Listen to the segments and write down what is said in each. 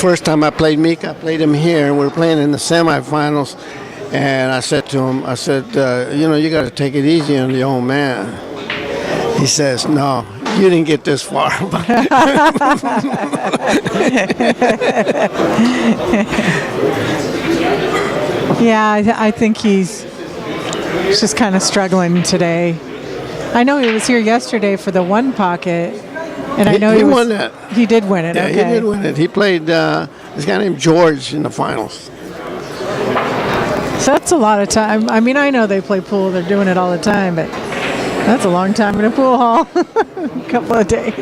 first time I played Mika, I played him here, and we were playing in the semifinals. And I said to him, you got to take it easy on the old man. He says, no, you didn't get this far. Yeah, I think he's just kind of struggling today. I know he was here yesterday for the one pocket, and I know he won that. He did win it. Yeah, okay. He did win it. He played this guy named George in the finals. So that's a lot of time. I mean, I know they play pool; they're doing it all the time, but that's a long time in a pool hall. A couple of days.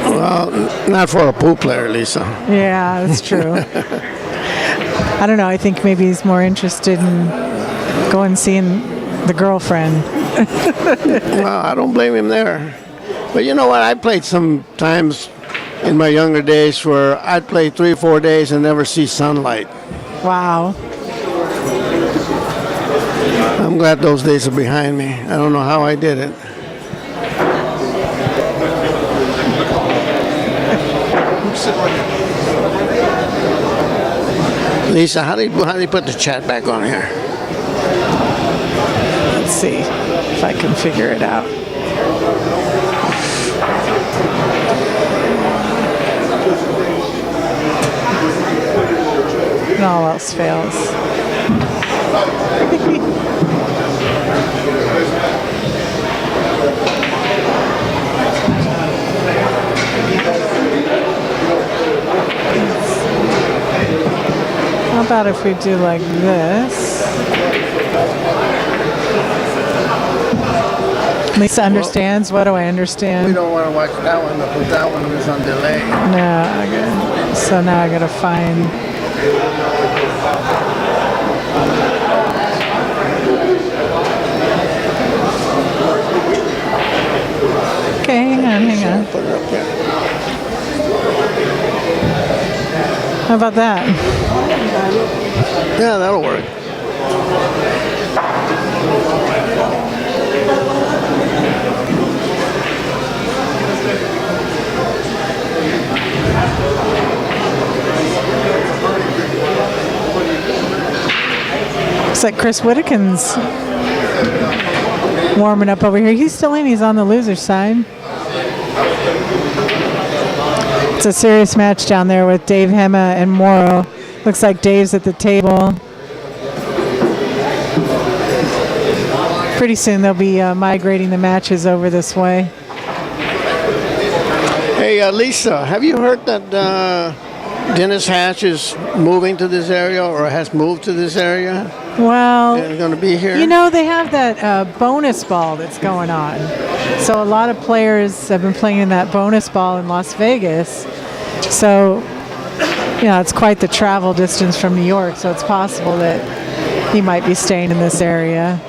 Well, not for a pool player, Lisa. Yeah, that's true. I don't know. I think maybe he's more interested in going and seeing the girlfriend. Well, I don't blame him there. But you know what? I played some times in my younger days where I'd play 3 or 4 days and never see sunlight. Wow. I'm glad those days are behind me. I don't know how I did it. Lisa, how do you put the chat back on here? Let's see if I can figure it out. And all else fails. How about if we do like this? Lisa understands. What do I understand? We don't want to watch that one because that one is on delay. No, okay. So now I gotta find. Okay, hang on. Put it up there. How about that? Yeah, that'll work. Looks like Chris Wedekind's warming up over here. He's still in. He's on the loser's side. It's a serious match down there with Dave Hema and Morrow. Looks like Dave's at the table. Pretty soon they'll be migrating the matches over this way. Hey, Lisa, have you heard that Dennis Hatch is moving to this area or has moved to this area? Well, they're going to be here. You know, they have that bonus ball that's going on. So a lot of players have been playing in that bonus ball in Las Vegas. So, you know, it's quite the travel distance from New York. So it's possible that he might be staying in this area.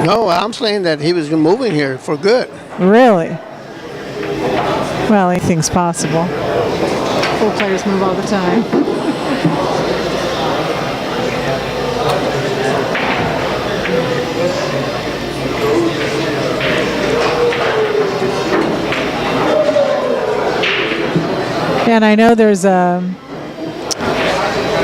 No, I'm saying that he was moving here for good. Really? Well, anything's possible. Pool players move all the time. And I know there's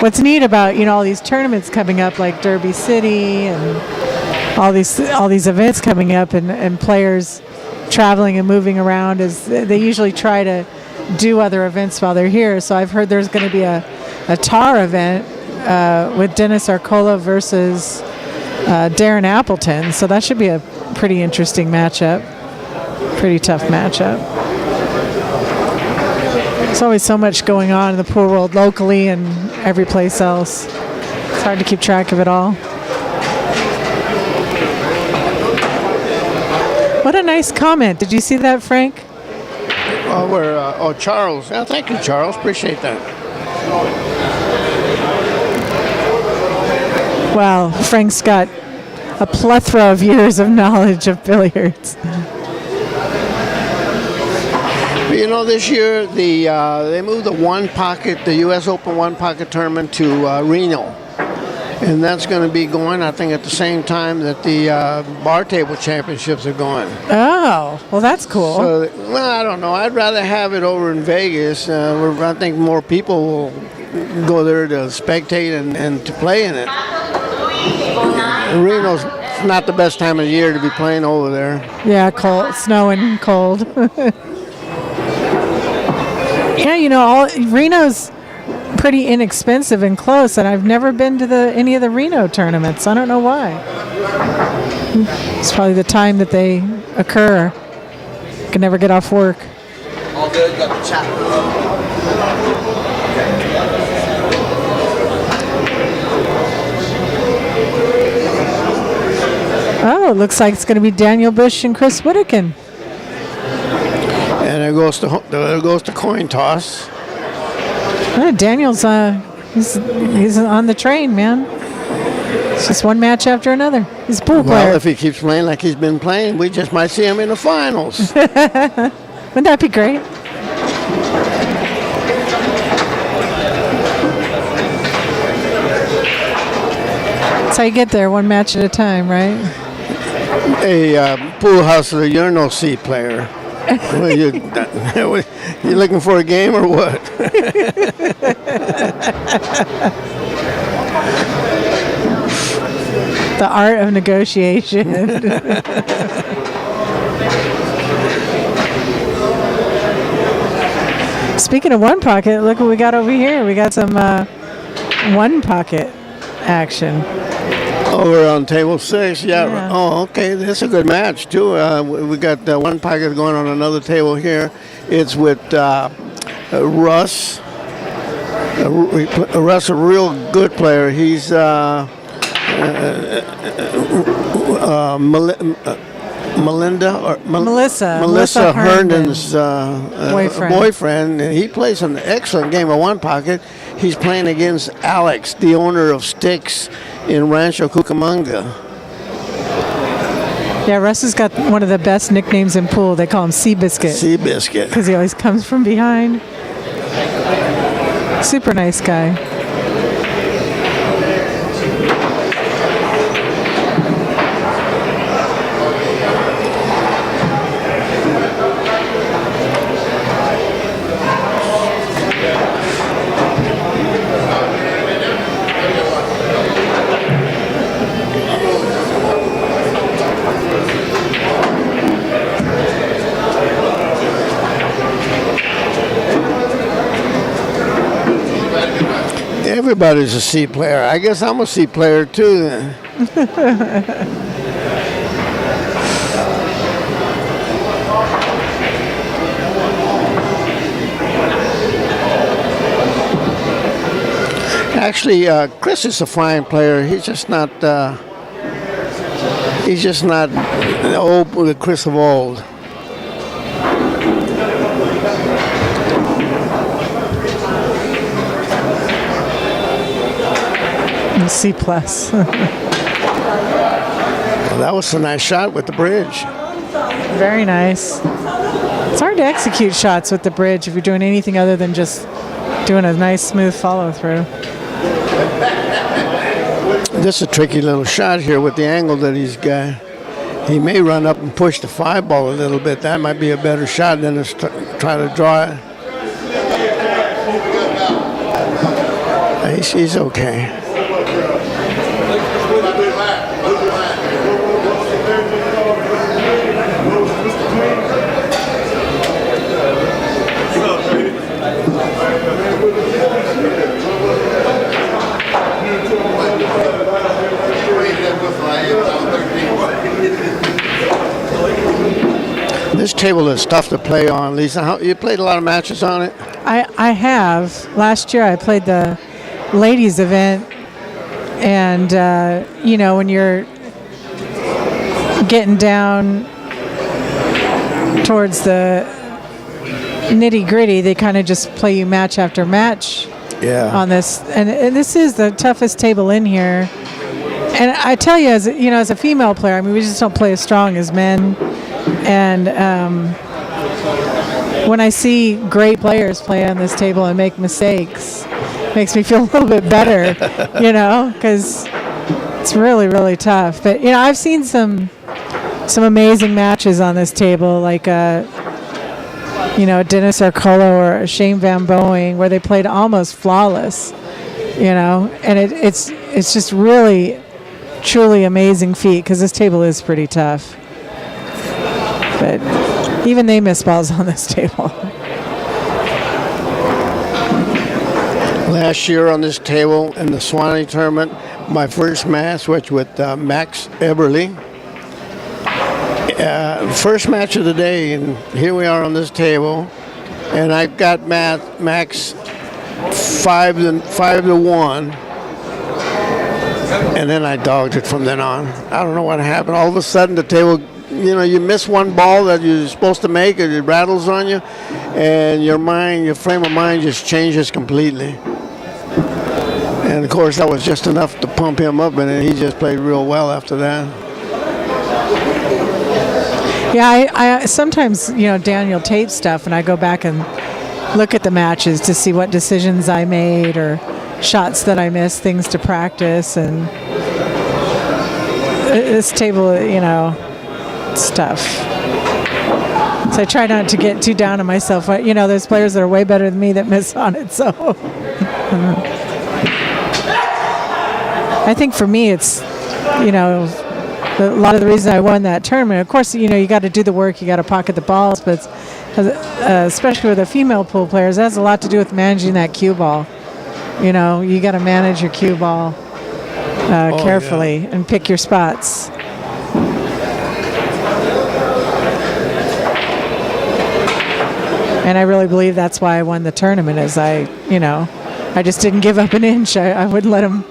what's neat about, you know, all these tournaments coming up like Derby City and all these events coming up and players traveling and moving around is they usually try to do other events while they're here. So I've heard there's going to be a TAR event with Dennis Arcola versus Darren Appleton. So that should be a pretty interesting matchup. Pretty tough matchup. There's always so much going on in the pool world locally and every place else. It's hard to keep track of it all. What a nice comment. Did you see that, Frank? Charles. Yeah, thank you, Charles. Appreciate that. Wow, Frank's got a plethora of years of knowledge of billiards. You know, this year they moved the U.S. Open one pocket tournament to Reno, And that's going to be going, I think, at the same time that the bar table championships are going. Oh, well, that's cool. So, well, I don't know. I'd rather have it over in Vegas. Where I think more people will go there to spectate and to play in it. Reno's not the best time of the year to be playing over there. Yeah, cold, snowing, cold. Yeah, Reno's pretty inexpensive and close, and I've never been to any of the Reno tournaments. I don't know why. It's probably the time that they occur. Can never get off work. All good, got the chat. Oh, it looks like it's going to be Daniel Busch and Chris Wedekind. And it goes to coin toss. Daniel's he's on the train, man. It's just one match after another. He's a pool player. Well, if he keeps playing like he's been playing, we just might see him in the finals. Wouldn't that be great? That's how you get there, one match at a time, right? A pool house of the urinal seat player. Well, you looking for a game or what? The art of negotiation. Speaking of one pocket, look what we got over here. We got some one pocket action. Over on table 6, yeah. Oh, okay. This is a good match too. We got one pocket going on another table here. It's with Russ. Russ, a real good player. He's Melissa Herndon's boyfriend. And he plays an excellent game of one pocket. He's playing against Alex, the owner of Sticks in Rancho Cucamonga. Yeah, Russ has got one of the best nicknames in pool. They call him Seabiscuit. Seabiscuit. Because he always comes from behind. Super nice guy. Everybody's a C player. I guess I'm a C player too then. Actually, Chris is a fine player. He's just not the Chris of old. C plus. Well, that was a nice shot with the bridge. Very nice. It's hard to execute shots with the bridge if you're doing anything other than just doing a nice smooth follow through. This is a tricky little shot here with the angle that he's got. He may run up and push the 5-ball a little bit. That might be a better shot than to try to draw it. He's okay. This table is tough to play on, Lisa. You played a lot of matches on it? I have. Last year I played the ladies event, and when you're getting down towards the nitty-gritty, they kind of just play you match after match on this. And this is the toughest table in here. And I tell you, as a female player, I mean, we just don't play as strong as men. And when I see great players play on this table and make mistakes, makes me feel a little bit better, because it's really, really tough. But, I've seen some amazing matches on this table, like Dennis Arcolo or Shane Van Boeing, where they played almost flawless, and it's just really, truly amazing feat, because this table is pretty tough. But even they miss balls on this table. Last year on this table in the Swanee tournament, my first match was with Max Eberly. First match of the day, and here we are on this table, and I got Max 5-1, and then I dogged it from then on. I don't know what happened. All of a sudden, the table, you miss one ball that you're supposed to make, and it rattles on you, and your frame of mind just changes completely. And of course, that was just enough to pump him up, and then he just played real well after that. Yeah, I sometimes, Daniel tapes stuff, and I go back and look at the matches to see what decisions I made or shots that I missed, things to practice. And this table, it's tough. So I try not to get too down on myself. There's players that are way better than me that miss on it. So I think for me, it's, a lot of the reason I won that tournament. Of course, you got to do the work, you got to pocket the balls, but especially with the female pool players, that has a lot to do with managing that cue ball. You got to manage your cue ball carefully and pick your spots. And I really believe that's why I won the tournament, is I just didn't give up an inch. I wouldn't let them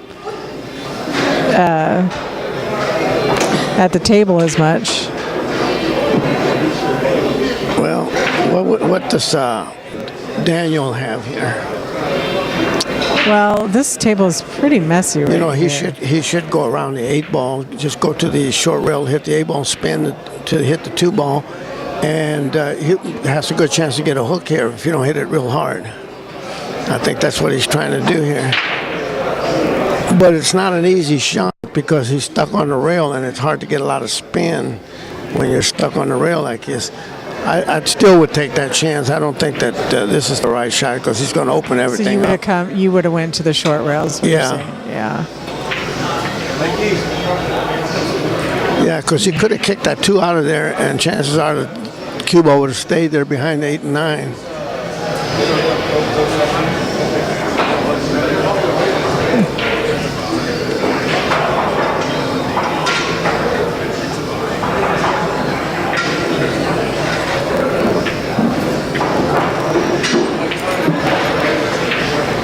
at the table as much. Well, what does Daniel have here? Well, this table is pretty messy right he here. he should go around the 8 ball, just go to the short rail, hit the 8 ball, spin to hit the 2 ball, and he has a good chance to get a hook here if you don't hit it real hard. I think that's what he's trying to do here. But it's not an easy shot because he's stuck on the rail, and it's hard to get a lot of spin when you're stuck on the rail like this. I still would take that chance. I don't think that this is the right shot because he's going to open everything So you would have went to the short rails. Yeah. Yeah. Yeah, because he could have kicked that 2 out of there, and chances are the cue ball would have stayed there behind the 8 and 9.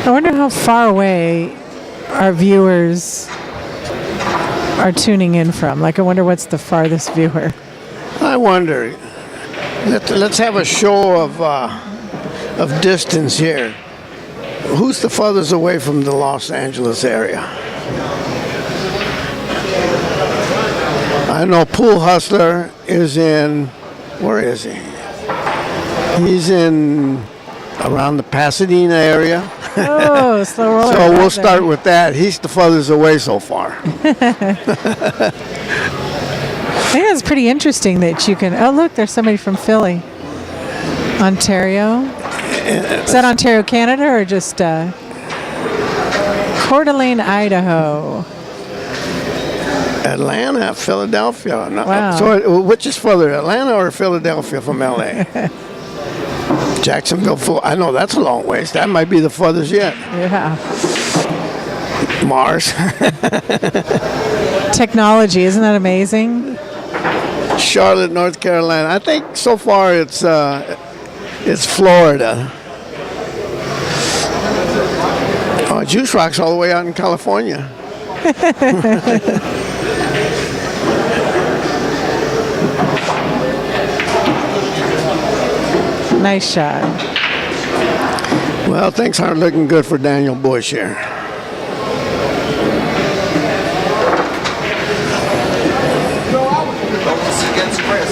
I wonder how far away our viewers are tuning in from. I wonder what's the farthest viewer. I wonder. Let's have a show of distance here. Who's the farthest away from the Los Angeles area? I know Pool Hustler is in, where is he? He's in around the Pasadena area. Oh, slow roller. So we'll start with that. He's the farthest away so far. I think it's pretty interesting that you can. Oh, look, there's somebody from Philly, Ontario. Is that Ontario, Canada, or just Coeur d'Alene, Idaho? Atlanta, Philadelphia. No, Wow. So which is further, Atlanta or Philadelphia from LA? Jacksonville, I know that's a long ways. That might be the furthest yet. Yeah. Mars. Technology, isn't that amazing? Charlotte, North Carolina. I think so far it's Florida. Oh, Juice Rock's all the way out in California. Nice shot. Well, things aren't looking good for Daniel Busch here. Don't miss against Chris.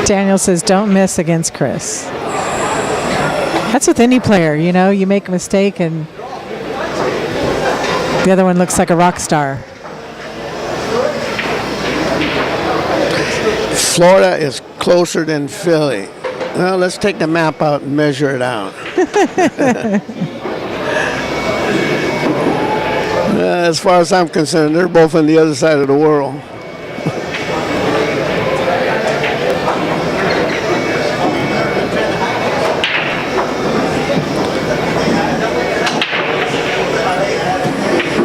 Daniel says, don't miss against Chris. That's with any player, you know. You make a mistake and the other one looks like a rock star. Florida is closer than Philly. Well, let's take the map out and measure it out. As far as I'm concerned, they're both on the other side of the world.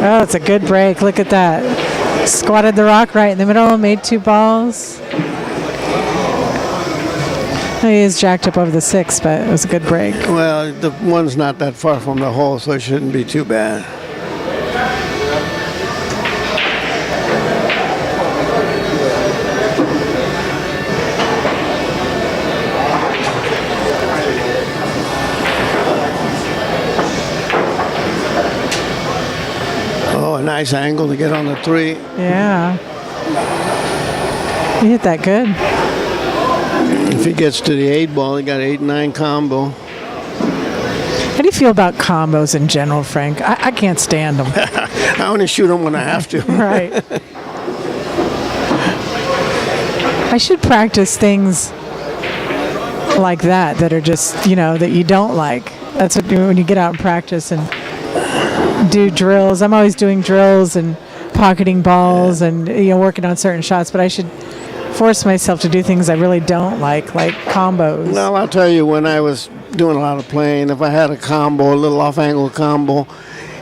Oh, it's a good break. Look at that. Squatted the rock right in the middle, made 2 balls. He is jacked up over the 6, but it was a good break. Well, the one's not that far from the hole, so it shouldn't be too bad. Oh, a nice angle to get on the 3. Yeah. He hit that good. If he gets to the 8 ball, he got 8-9 combo. How do you feel about combos in general, Frank? I can't stand them. I only shoot them when I have to. Right. I should practice things like that are just, you know, that you don't like. That's what when you get out and practice and do drills. I'm always doing drills and pocketing balls and, you know, working on certain shots, but I should force myself to do things I really don't like combos. Well, I'll tell you, when I was doing a lot of playing, if I had a combo, a little off-angle combo,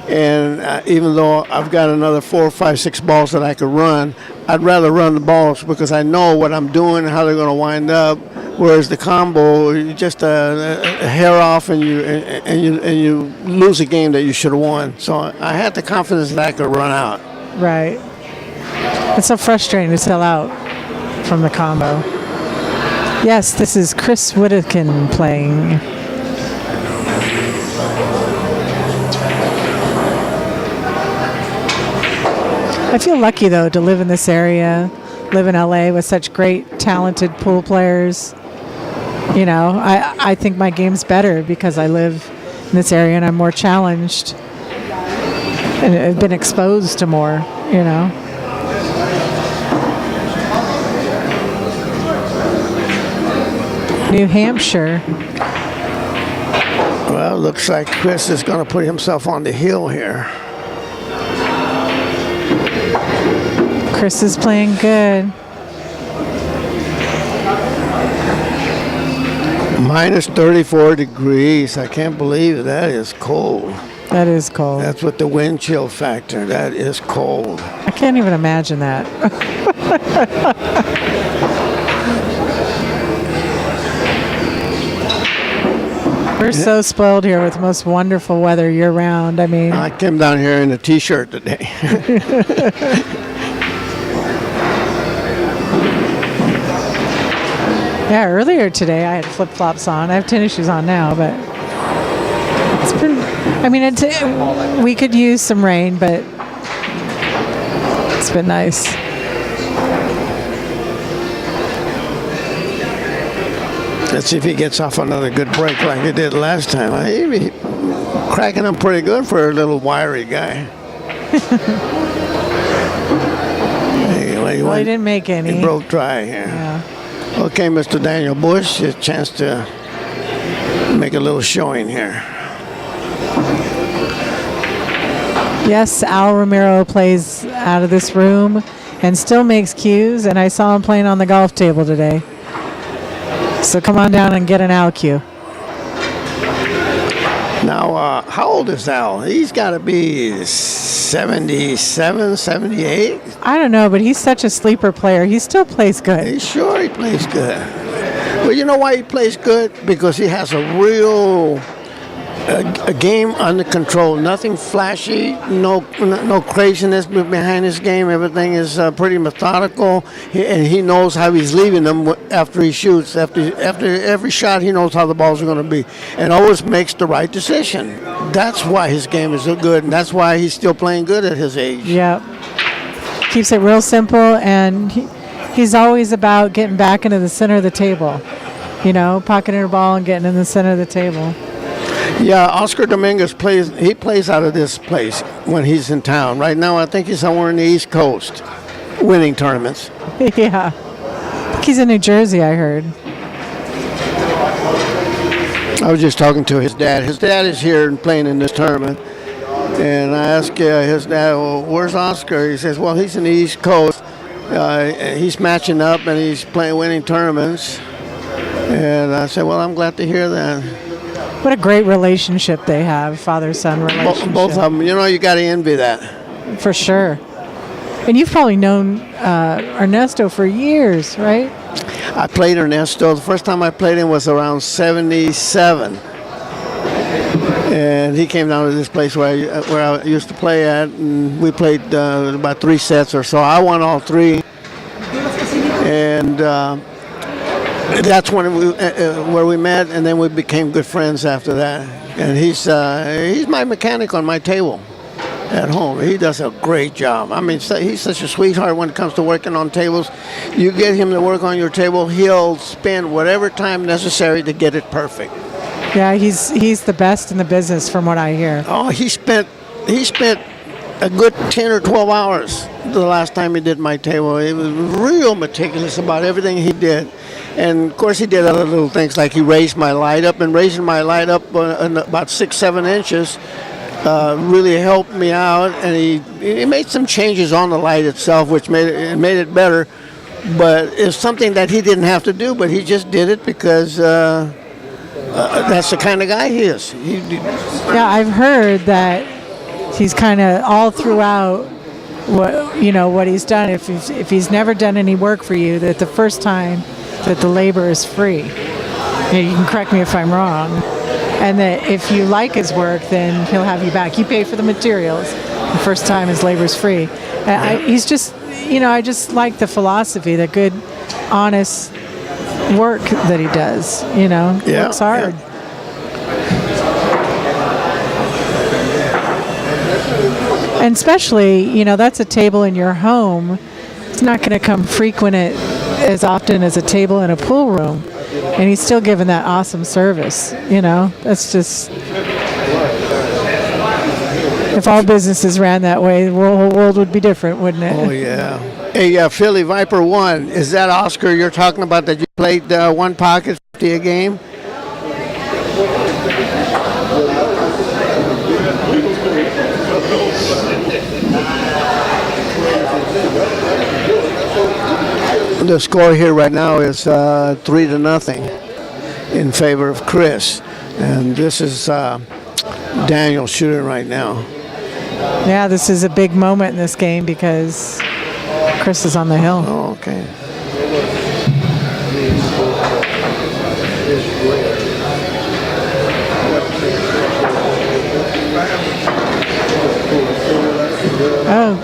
and even though I've got another 4, 5, 6 balls that I could run, I'd rather run the balls because I know what I'm doing, how they're going to wind up. Whereas the combo, you just a hair off and you lose a game that you should have won. So I had the confidence that I could run out. Right. It's so frustrating to sell out from the combo. Yes, this is Chris Wedekind playing. I feel lucky, though, to live in this area, live in LA with such great, talented pool players. You know, I think my game's better because I live in this area and I'm more challenged and I've been exposed to more, you know. New Hampshire. Well, looks like Chris is going to put himself on the hill here. Chris is playing good. Minus 34 degrees. I can't believe it. That is cold. That is cold. That's with the wind chill factor. That is cold. I can't even imagine that. We're so spoiled here with the most wonderful weather year round. I mean, I came down here in a t-shirt today. yeah, earlier today I had flip-flops on. I have tennis shoes on now, but it's been, I mean, we could use some rain, but it's been nice. Let's see if he gets off another good break like he did last time. He cracking him pretty good for a little wiry guy. Well, he didn't make any. He broke dry here. Yeah. Okay, Mr. Daniel Busch, a chance to make a little showing here. Yes, Al Romero plays out of this room and still makes cues, and I saw him playing on the golf table today. So come on down and get an Al cue. Now, how old is Al? He's got to be 77, 78. I don't know, but he's such a sleeper player. He still plays good. He's sure he plays good. Well, you know why he plays good? Because he has a real a game under control. Nothing flashy, no craziness behind his game. Everything is pretty methodical, and he knows how he's leaving them after he shoots. After every shot, he knows how the balls are going to be, and always makes the right decision. That's why his game is so good, and that's why he's still playing good at his age. Yep. Keeps it real simple, and he's always about getting back into the center of the table. You know, pocketing a ball and getting in the center of the table. Yeah, Oscar Dominguez plays. He plays out of this place when he's in town. Right now, I think he's somewhere in the East Coast, winning tournaments. Yeah. He's in New Jersey, I heard. I was just talking to his dad. His dad is here and playing in this tournament. And I asked his dad, well, where's Oscar? He says, well, he's in the East Coast. He's matching up and he's playing winning tournaments. And I said, well, I'm glad to hear that. What a great relationship they have, father-son relationship. Both of them. You know, you got to envy that. For sure. And you've probably known Ernesto for years, right? I played Ernesto. The first time I played him was around 77. And he came down to this place where I used to play at, and we played about 3 sets or so. I won all 3. And that's when where we met, and then we became good friends after that. And he's my mechanic on my table at home. He does a great job. I mean, he's such a sweetheart when it comes to working on tables. You get him to work on your table, he'll spend whatever time necessary to get it perfect. Yeah, he's the best in the business from what I hear. Oh, he spent a good 10 or 12 hours the last time he did my table. He was real meticulous about everything he did. And, of course, he did other little things like he raised my light up, and raising my light up about 6-7 inches really helped me out. And he made some changes on the light itself, which made it better. But it's something that he didn't have to do, but he just did it because that's the kind of guy he is. Yeah, I've heard that he's kind of all throughout what he's done. If he's never done any work for you, that the first time that the labor is free. And you can correct me if I'm wrong. And that if you like his work, then he'll have you back. You pay for the materials. The first time his labor is free. He's just, I just like the philosophy, the good, honest work that he does. Works hard. Yeah. And especially, that's a table in your home. It's not going to come frequent as often as a table in a pool room. And he's still giving that awesome service. That's just, if all businesses ran that way, the whole world would be different, wouldn't it? Oh, yeah. Hey, Philly Viper 1, is that Oscar you're talking about that you played one pocket 50 a game? The score here right now is 3-0 in favor of Chris. And this is Daniel shooting right now. Yeah, this is a big moment in this game because Chris is on the hill. Oh, okay. Oh.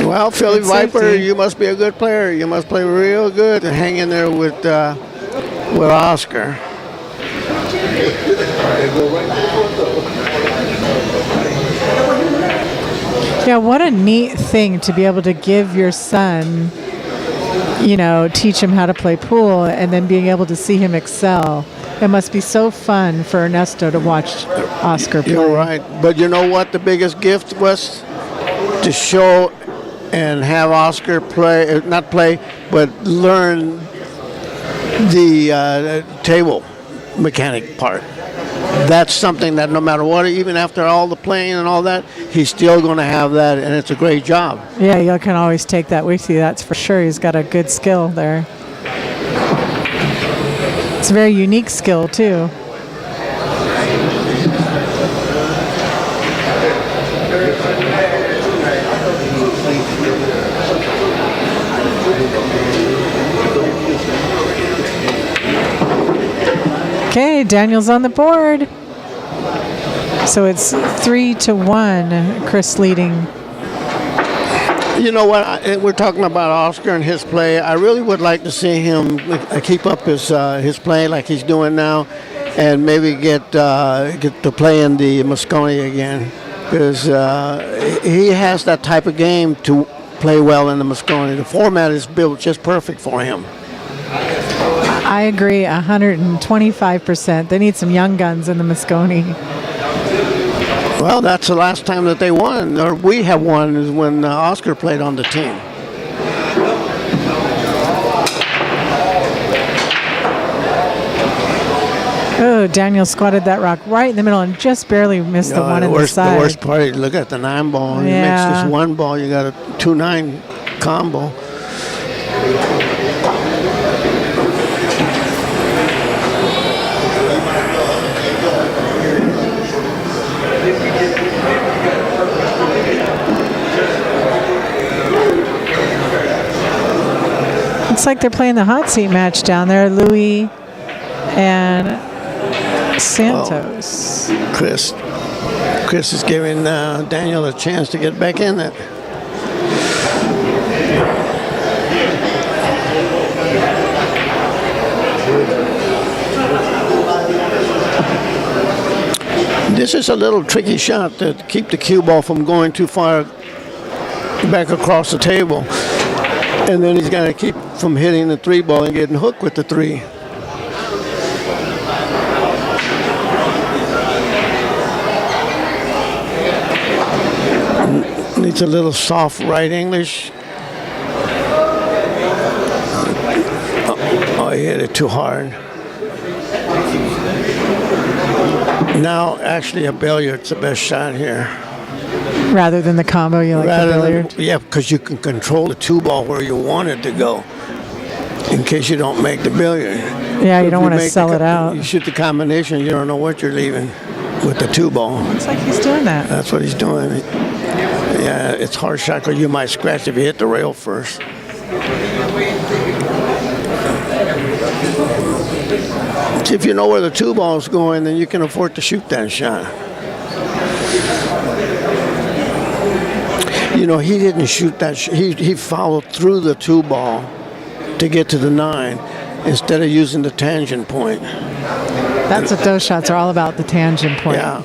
Well, Philly Viper, safety. you must be a good player. You must play real good and hang in there with Oscar. Yeah, what a neat thing to be able to give your son, teach him how to play pool and then being able to see him excel. It must be so fun for Ernesto to watch Oscar play. You're right. But you know what the biggest gift was? To show and have Oscar not play, but learn the table mechanic part. That's something that no matter what, even after all the playing and all that, he's still going to have that, and it's a great job. Yeah, you can always take that with you, that's for sure. He's got a good skill there. It's a very unique skill, too. Okay, Daniel's on the board. So it's 3-1, Chris leading. You know what? We're talking about Oscar and his play. I really would like to see him keep up his play like he's doing now, and maybe get to play in the Moscone again, because he has that type of game to play well in the Moscone. The format is built just perfect for him. I agree 125%. They need some young guns in the Moscone. Well, that's the last time that they won, or we have won, is when Oscar played on the team. Oh, Daniel squatted that rock right in the middle and just barely missed the one in the side. The worst part, look at the 9 ball. You mix this 1 ball, you got a 2-9 combo. Looks like they're playing the hot seat match down there, Louis and Santos. Oh, Chris is giving Daniel a chance to get back in it. This is a little tricky shot to keep the cue ball from going too far back across the table. And then he's got to keep from hitting the 3 ball and getting hooked with the 3. Needs a little soft right English. Oh, he hit it too hard. Now, actually, a billiard's the best shot here. Rather than the combo, you like the billiard? Yeah, because you can control the 2 ball where you want it to go, in case you don't make the billiard. Yeah, you don't want to sell it out. You shoot the combination, you don't know what you're leaving with the 2 ball. Looks like he's doing that. That's what he's doing. Yeah, it's hard shot because you might scratch if you hit the rail first. If you know where the 2 ball is going, then you can afford to shoot that shot. You know, he didn't shoot that. He followed through the 2 ball to get to the 9 instead of using the tangent point. That's what those shots are all about, the tangent point. Yeah.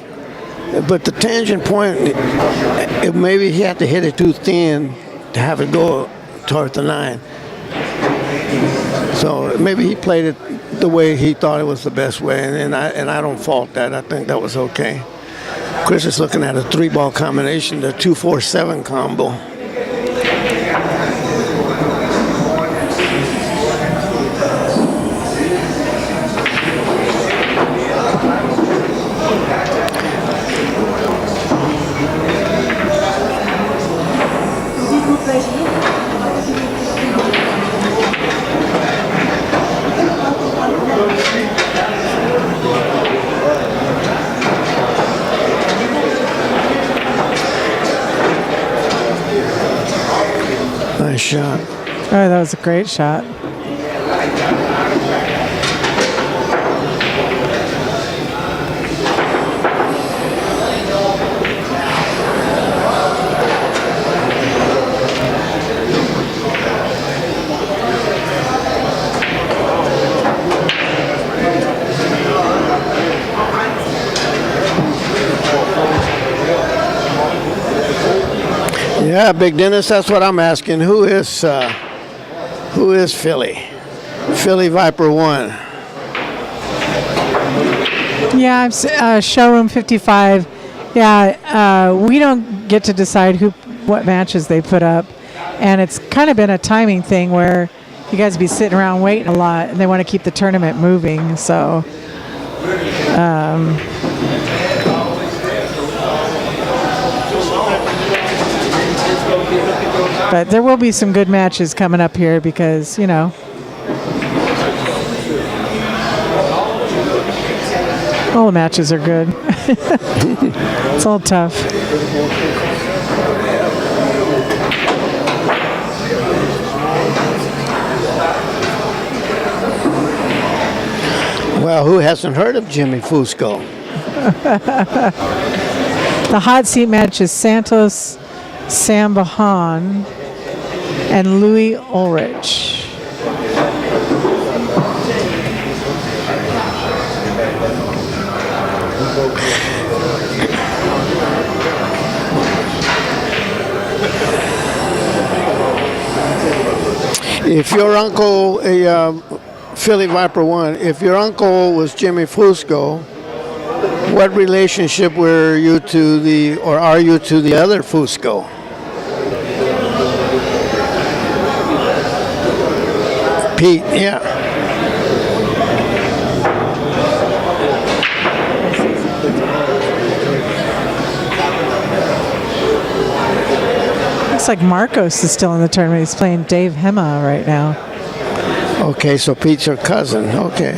But the tangent point, maybe he had to hit it too thin to have it go toward the 9. So maybe he played it the way he thought it was the best way, and I don't fault that. I think that was okay. Chris is looking at a 3 ball combination, the 2-4-7 combo. Nice shot. Oh, that was a great shot. Yeah, Big Dennis, that's what I'm asking. Who is Philly? Philly Viper 1. Yeah, showroom 55. Yeah, we don't get to decide what matches they put up, and it's kind of been a timing thing where you guys be sitting around waiting a lot, and they want to keep the tournament moving. So, but there will be some good matches coming up here because, you know, all the matches are good. It's all tough. Well, who hasn't heard of Jimmy Fusco? The hot seat match is Santos Sambahan and Louis Ulrich. If your uncle Philly Viper 1, if your uncle was Jimmy Fusco, what relationship were you to the, or are you to the other Fusco? Pete, yeah. Looks like Marcos is still in the tournament. He's playing Dave Hema right now. Okay, so Pete's your cousin. Okay.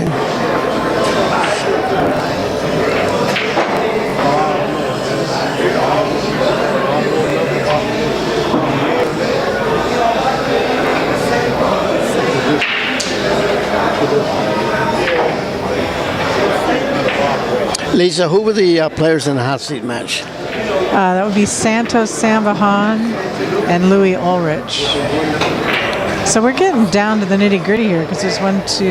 Lisa, who were the players in the hot seat match? That would be Santos Sanvahan and Louis Ulrich. So we're getting down to the nitty gritty here because there's 1, 2, 3,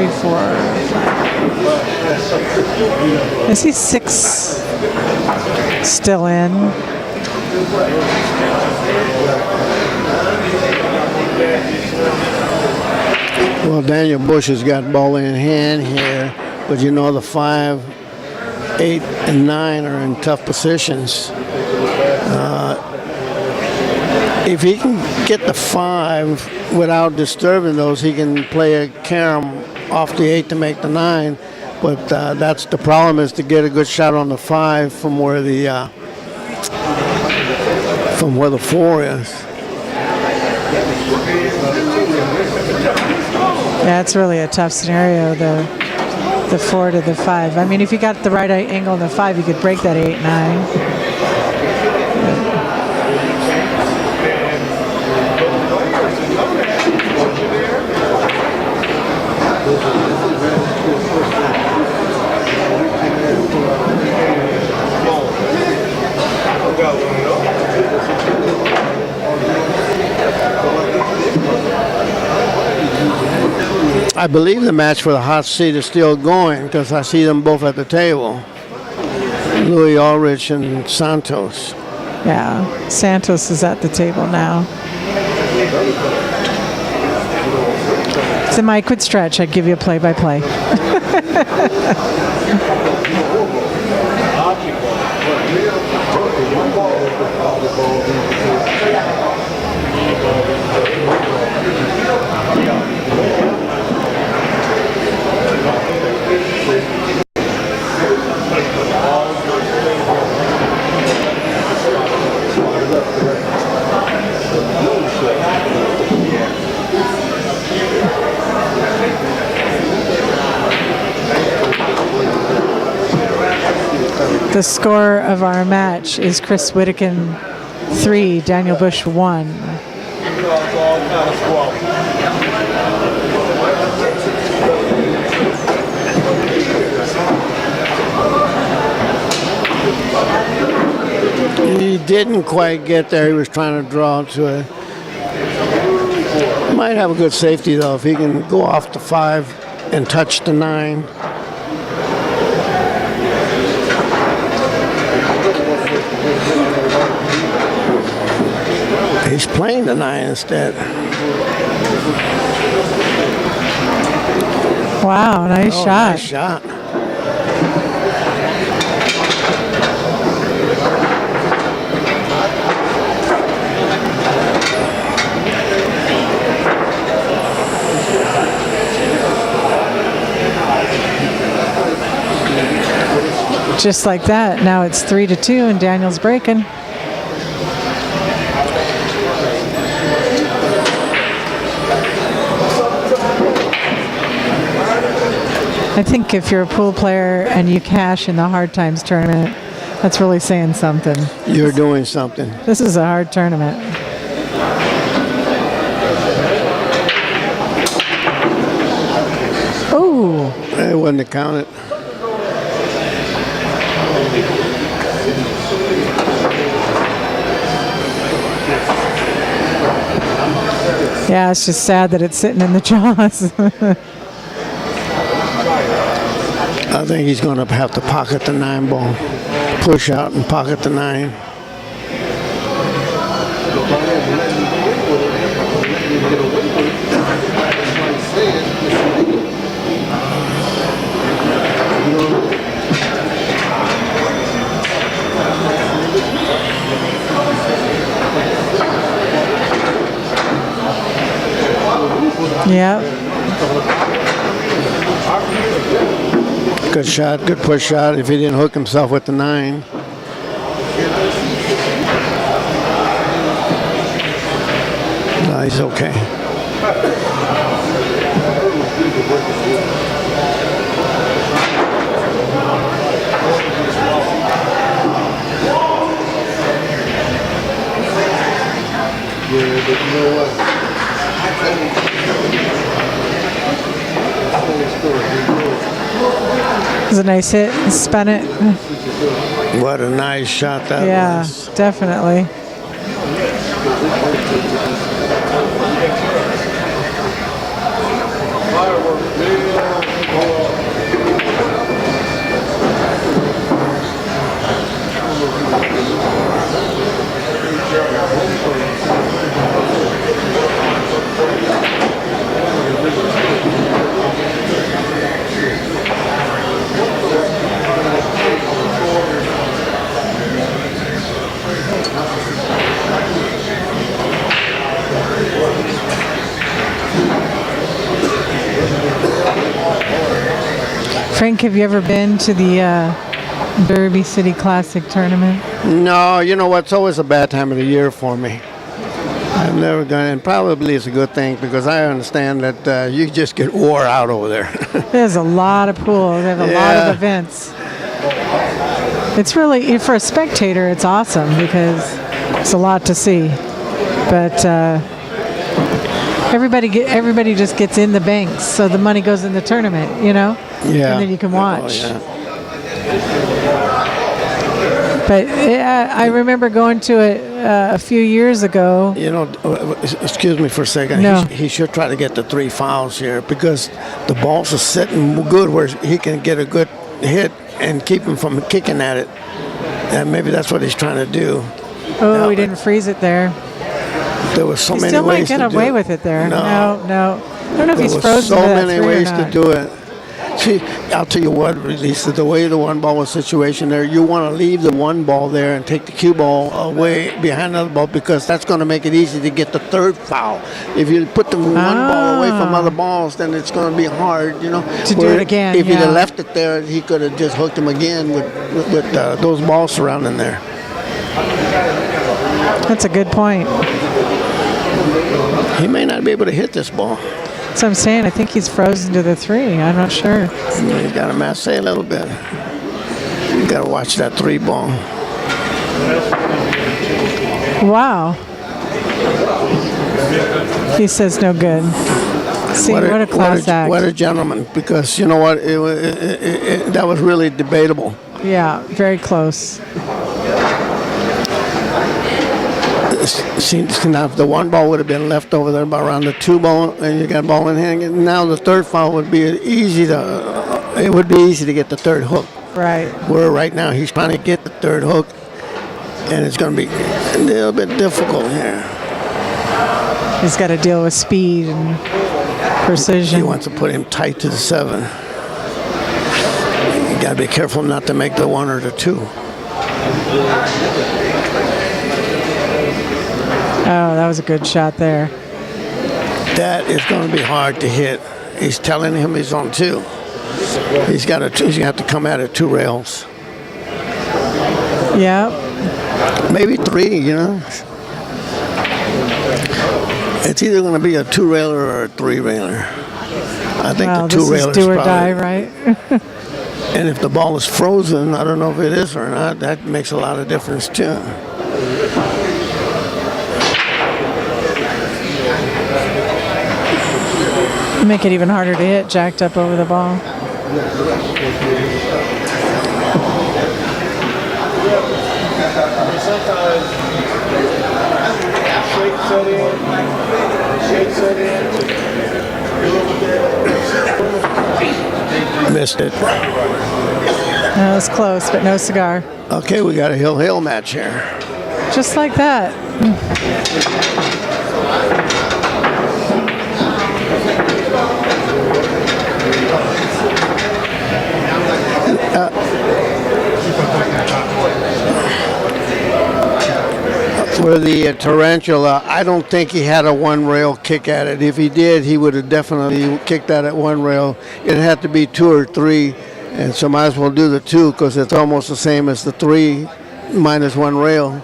4, 5. I see 6 still in. Well, Daniel Busch has got ball in hand here, but you know the 5, 8, and 9 are in tough positions. If he can get the 5 without disturbing those, he can play a carom off the 8 to make the 9. But that's the problem, is to get a good shot on the 5 from where the 4 is. Yeah, it's really a tough scenario, the 4 to the 5. I mean, if you got the right angle on the 5, you could break that 8, 9. I believe the match for the hot seat is still going because I see them both at the table. Louis Ulrich and Santos. Yeah, Santos is at the table now. It's in my quit stretch. I'd give you a play-by-play. The score of our match is Chris Wedekind 3, Daniel Busch 1. He didn't quite get there. He was trying to draw to it. Might have a good safety, though, if he can go off the 5 and touch the 9. He's playing the 9 instead. Wow, nice shot. Nice shot. Just like that. Now it's 3-2 and Daniel's breaking. I think if you're a pool player and you cash in the hard times tournament, that's really saying something. You're doing something. This is a hard tournament. Oh. It wasn't a count. Yeah, it's just sad that it's sitting in the jaws. I think he's going to have to pocket the 9 ball. Push out and pocket the 9. Yeah. Good shot, good push shot. If he didn't hook himself with the 9. No, he's okay. It was a nice hit. Spun it. What a nice shot that was. Yeah, definitely. Frank, have you ever been to the Derby City Classic tournament? No, you know what? It's always a bad time of the year for me. I've never gone, and probably it's a good thing because I understand that you just get wore out over there. There's a lot of pools. They have a lot of events. It's really, for a spectator, it's awesome because it's a lot to see. But everybody just gets in the banks, so the money goes in the tournament, you know? Yeah. And then you can watch. Oh, yeah. But I remember going to it a few years ago. You know, excuse me for a second. No. He should try to get the 3 fouls here because the balls are sitting good where he can get a good hit and keep him from kicking at it. And maybe that's what he's trying to do. Oh, Now, he didn't freeze it there. There was so He many still might ways get to do away it. with it there. No. I don't know if he's There frozen were so to that many 3 or ways to not. do it. See, I'll tell you what, Lisa, the way the one ball was situation there, you want to leave the one ball there and take the cue ball away behind the other ball because that's going to make it easy to get the 3rd foul. If you put the one ball away from other balls, then it's going to be hard, you know. To do it again, If he'd yeah. have left it there, he could have just hooked him again with those balls surrounding there. That's a good point. He may not be able to hit this ball. That's what I'm saying. I think he's frozen to the 3. I'm not sure. He's got to masse a little bit. You got to watch that 3 ball. Wow. He says no good. See, what a class act. What a gentleman, because you know what? That was really debatable. Yeah, very close. See, now if the one ball would have been left over there around the 2 ball, and you got a ball in hand, now the 3rd foul would be easy to get the 3rd hook. Right. Where right now he's trying to get the 3rd hook, and it's going to be a little bit difficult here. He's got to deal with speed and precision. He wants to put him tight to the 7. You got to be careful not to make the 1 or the 2. Oh, that was a good shot there. That is going to be hard to hit. He's telling him he's on 2. He's going to have to come at it 2 rails. Yeah. Maybe 3, you know. It's either going to be a 2-railer or a 3-railer. I think Well, the this 2-railer is do or probably, die, right? And if the ball is frozen, I don't know if it is or not, that makes a lot of difference too. Make it even harder to hit, jacked up over the ball. Missed it. That was close, but no cigar. Okay, we got a hill match here. Just like that. For the tarantula, I don't think he had a one rail kick at it. If he did, he would have definitely kicked that at one rail. It had to be 2 or 3, and so might as well do the 2 because it's almost the same as the 3 minus one rail.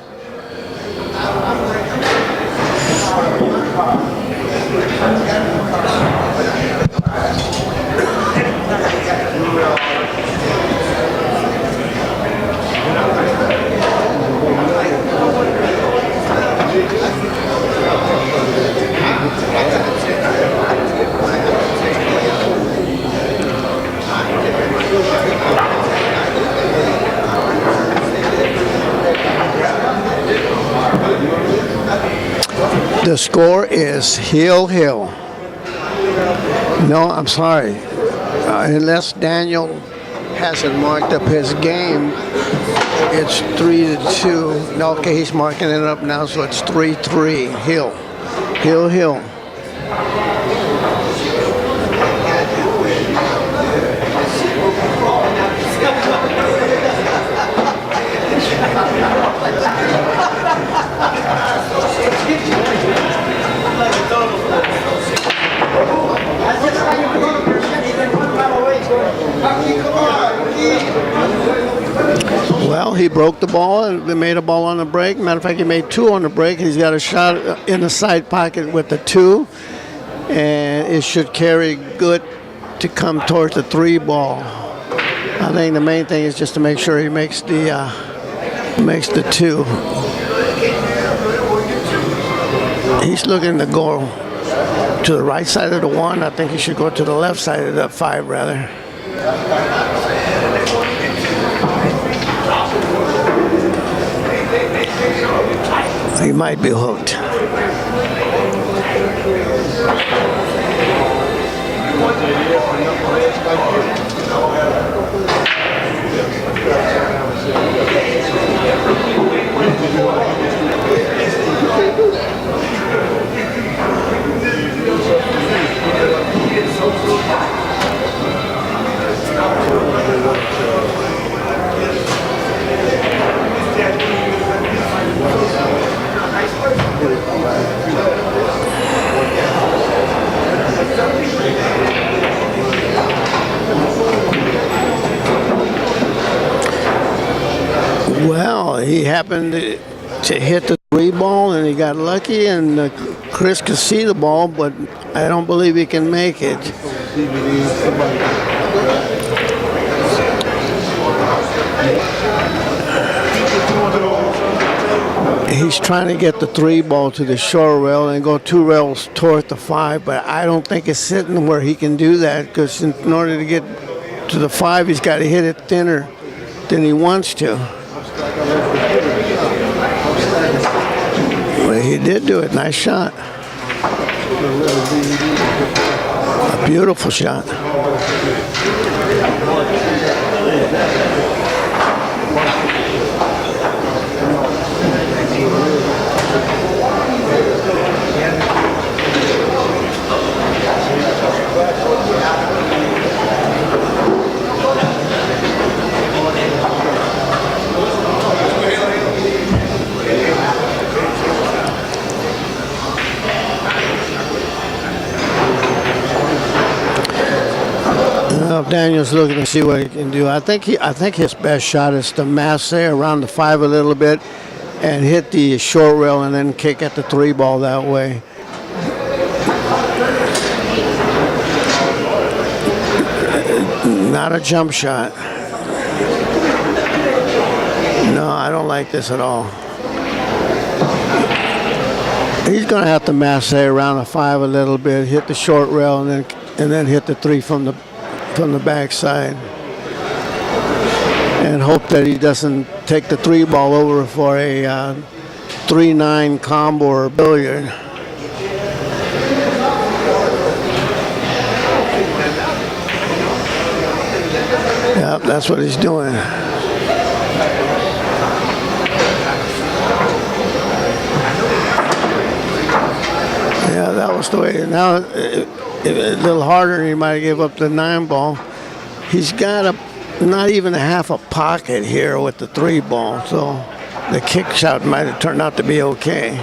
The score is Hill. No, I'm sorry. Unless Daniel hasn't marked up his game, it's 3-2. No, okay, he's marking it up now, so it's 3-3. Hill. Well, he broke the ball and made a ball on the break. Matter of fact, he made 2 on the break. He's got a shot in the side pocket with the 2, and it should carry good to come towards the 3 ball. I think the main thing is just to make sure he makes the 2. He's looking to go to the right side of the 1. I think he should go to the left side of the 5 rather. He might be hooked. Well, he happened to hit the 3 ball and he got lucky, and Chris could see the ball, but I don't believe he can make it. He's trying to get the 3 ball to the short rail and go 2 rails toward the 5, but I don't think it's sitting where he can do that, because in order to get to the 5, he's got to hit it thinner than he wants to. Well, he did do it. Nice shot. A beautiful shot. Daniel's looking to see what he can do. I think his best shot is to mass there around the 5 a little bit and hit the short rail and then kick at the 3 ball that way. Not a jump shot. No, I don't like this at all. He's going to have to mass there around the 5 a little bit, hit the short rail, and then hit the 3 from the backside, and hope that he doesn't take the 3 ball over for a 3-9 combo or billiard. Yep, that's what he's doing. Yeah, that was the way. Now, a little harder, he might give up the 9 ball. He's got not even a half a pocket here with the 3 ball, so the kick shot might have turned out to be okay.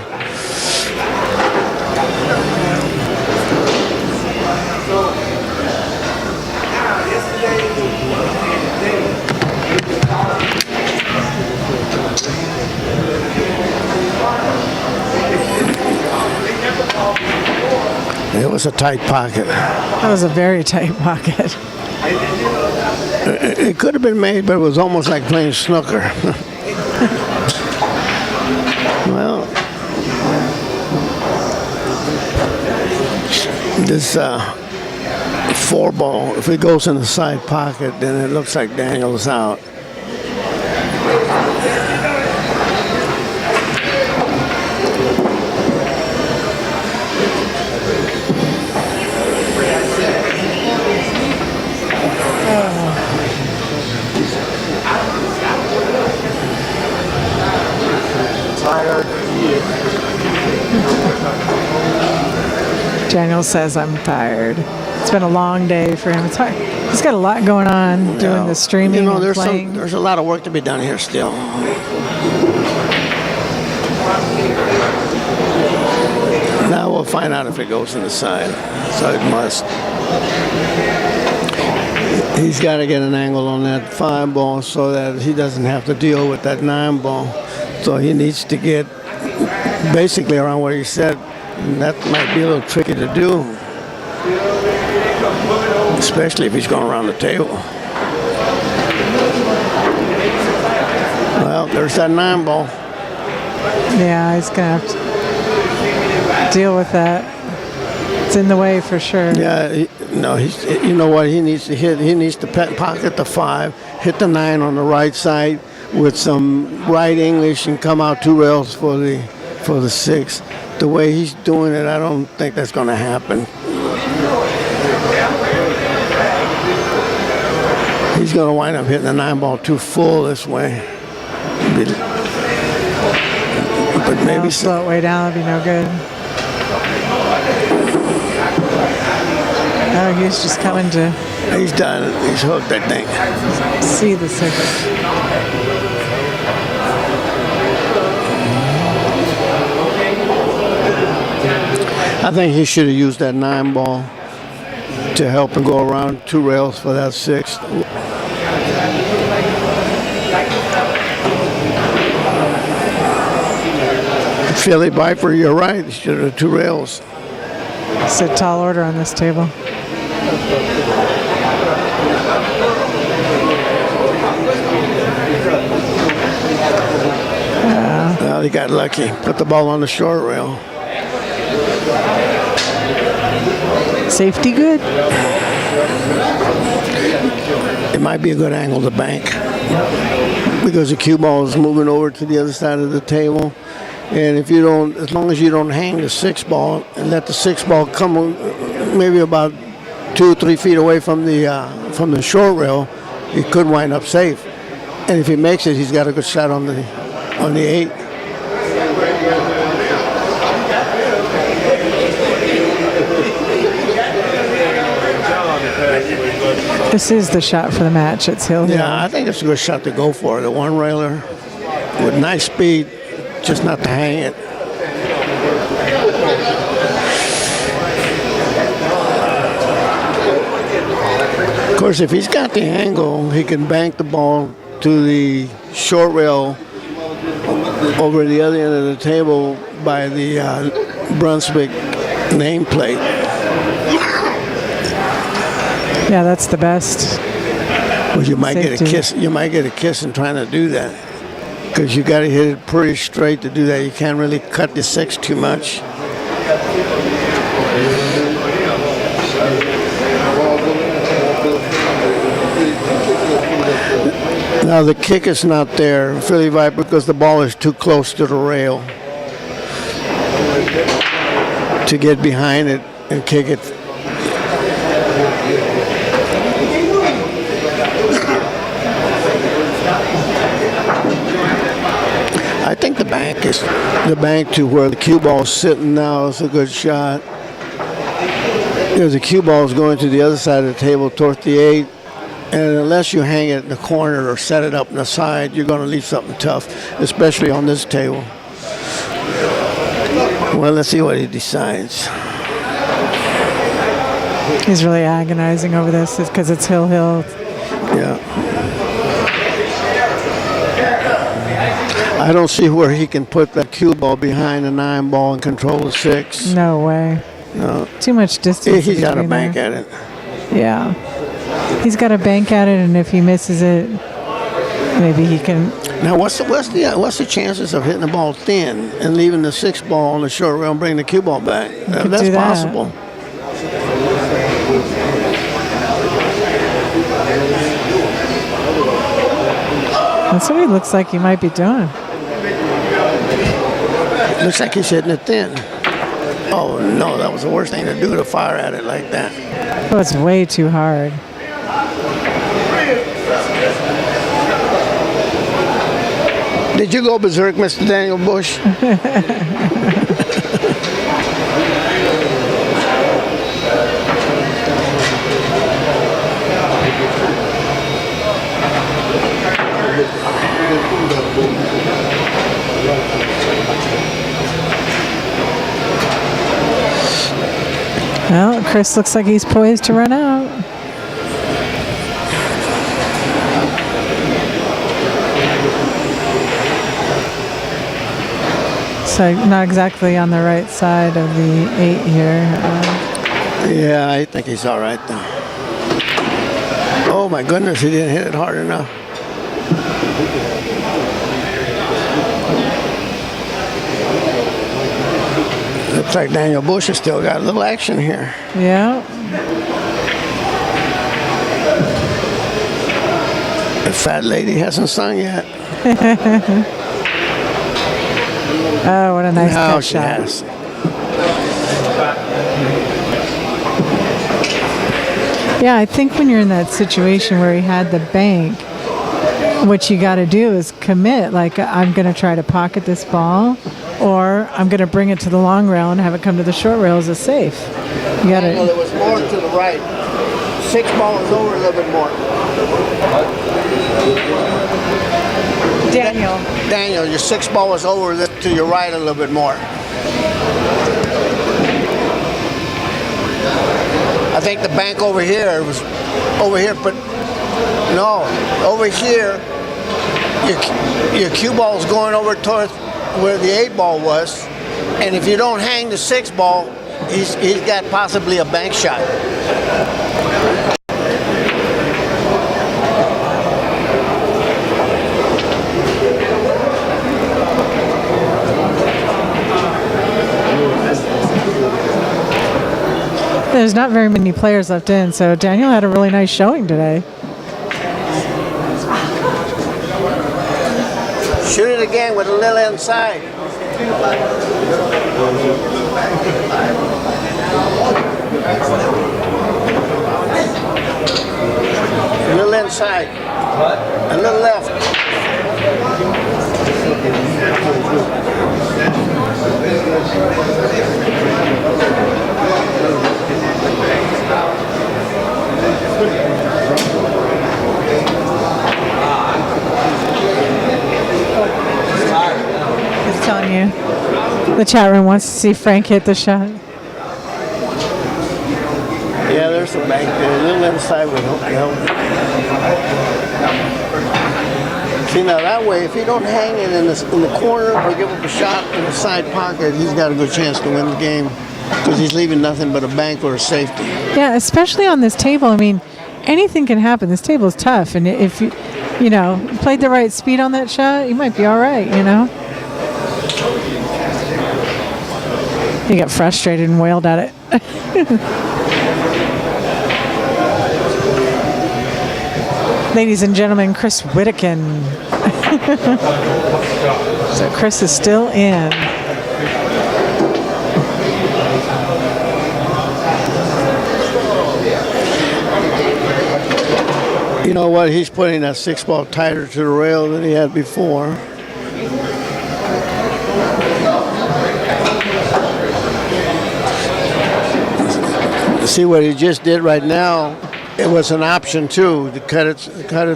It was a tight pocket. That was a very tight pocket. It could have been made, but it was almost like playing snooker. Well, this 4-ball, if it goes in the side pocket, then it looks like Daniel's out. Daniel says, I'm tired. It's been a long day for him. It's hard. He's got a lot going on doing the streaming You know, and playing. there's a lot of work to be done here still. Now we'll find out if it goes in the side. So it must. He's got to get an angle on that 5-ball so that he doesn't have to deal with that 9-ball. So he needs to get basically around where he said. And that might be a little tricky to do, especially if he's going around the table. Well, there's that 9-ball. Yeah, he's going to have to deal with that. It's in the way for sure. Yeah, you know what he needs to hit? He needs to pocket the 5, hit the 9 on the right side with some right English and come out 2 rails for the 6. The way he's doing it, I don't think that's going to happen. He's going to wind up hitting the 9-ball too full this way. But maybe slow it way down, that'd be no good. Oh, he's just coming to. He's done. He's hooked, I think. See the 6. I think he should have used that 9-ball to help him go around 2 rails for that 6. Philly Viper, you're right. He should have 2 rails. It's a tall order on this table. Well, he got lucky. Put the ball on the short rail. Safety good. It might be a good angle to bank because the cue ball is moving over to the other side of the table. And if you don't, as long as you don't hang the 6-ball and let the 6-ball come maybe about 2 or 3 feet away from the short rail, it could wind up safe. And if he makes it, he's got a good shot on the 8. This is the shot for the match at Hill. Yeah, I think it's a good shot to go for. The 1-railer with nice speed, just not to hang it. Of course, if he's got the angle, he can bank the ball to the short rail over the other end of the table by the Brunswick nameplate. Yeah, that's the best. Well, you might get a Safety. kiss. You might get a kiss in trying to do that because you got to hit it pretty straight to do that. You can't really cut the 6 too much. Now the kick is not there, Philly Viper, because the ball is too close to the rail to get behind it and kick it. I think the bank to where the cue ball is sitting now is a good shot. Because the cue ball is going to the other side of the table towards the 8. And unless you hang it in the corner or set it up on the side, you're going to leave something tough, especially on this table. Well, let's see what he decides. He's really agonizing over this because it's hill. Yeah. I don't see where he can put that cue ball behind the 9 ball and control the 6. No way. No. Too much distance. He's got to bank there. at it. Yeah. He's got to bank at it, and if he misses it, maybe he can. Now, what's the chances of hitting the ball thin and leaving the 6 ball on the short rail and bringing the cue ball back? That's possible. That's what he looks like he might be doing. Looks like he's hitting it thin. Oh, no, that was the worst thing to do, to fire at it like that. Oh, it's way too hard. Did you go berserk, Mr. Daniel Busch? Well, Chris looks like he's poised to run out. So not exactly on the right side of the 8 here. Yeah, I think he's all right, though. Oh, my goodness, he didn't hit it hard enough. Looks like Daniel Busch has still got a little action here. Yeah. The fat lady hasn't sung yet. Oh, what a nice Now cut she shot. has. Yeah, I think when you're in that situation where he had the bank, what you got to do is commit. Like, I'm going to try to pocket this ball, or I'm going to bring it to the long rail and have it come to the short rail as a safe. You got Well, to. there was more to the right. 6 ball is over a little bit more. Daniel, your 6 ball was over to your right a little bit more. I think the bank over here was over here, but no, over here, your cue ball is going over towards where the 8 ball was, and if you don't hang the 6 ball, he's got possibly a bank shot. There's not very many players left in, so Daniel had a really nice showing today. Shoot it again with a little inside. A little inside. A little left. It's telling you. The chat room wants to see Frank hit the shot. Yeah, there's some bank there. A little inside would help. See, now that way, if you don't hang it in the corner or give up a shot in the side pocket, he's got a good chance to win the game because he's leaving nothing but a bank or a safety. Yeah, especially on this table. I mean, anything can happen. This table is tough, and if you played the right speed on that shot, you might be all right. He got frustrated and wailed at it. Ladies and gentlemen, Chris Wedekind. So Chris is still in. You know what? He's putting that 6 ball tighter to the rail than he had before. See what he just did right now. it was an option too to cut it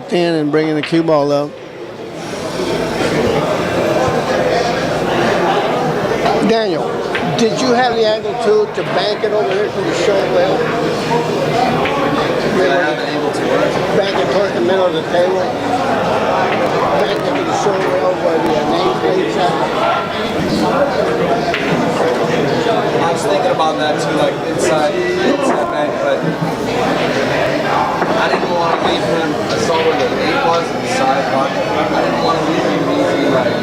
thin and bring in the cue ball up. Daniel, did you have the angle too to bank it over here to the shoulder well? Did I have an angle to work? Bank it towards the middle of the table. Bank it to the shoulder well where the nameplate's at. I was thinking about that too, like inside bank, but I didn't want to leave him. I saw where the 8 was inside pocket. I didn't want to leave him easy, like.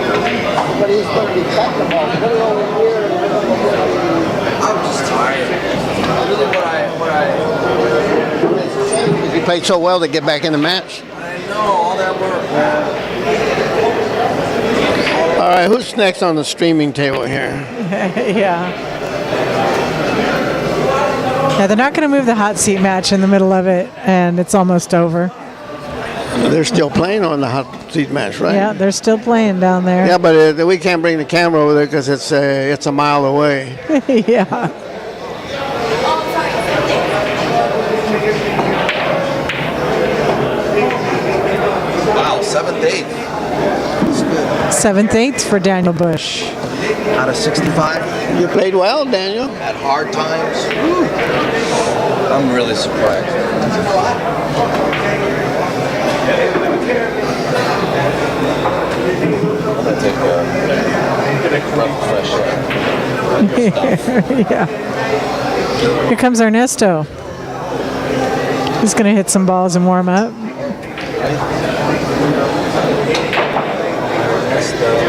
But he's going to be cutting the ball. Put it over here. I'm just tired. Really, He played so well to get back in the match. I know all that work, man. All right, who's next on the streaming table here? Yeah. Yeah, they're not going to move the hot seat match in the middle of it, and it's almost over. They're still playing on the hot seat match, right? Yeah, they're still playing down there. Yeah, but we can't bring the camera over there because it's a mile away. Yeah. Wow, 7th, 8th. It's good. 7th, 8th for Daniel Busch. Out of 65. You played well, Daniel. At hard times. Woo. I'm really surprised. I'm gonna take a breath of fresh air. Yeah. Here comes Ernesto. He's going to hit some balls and warm up. Ernesto.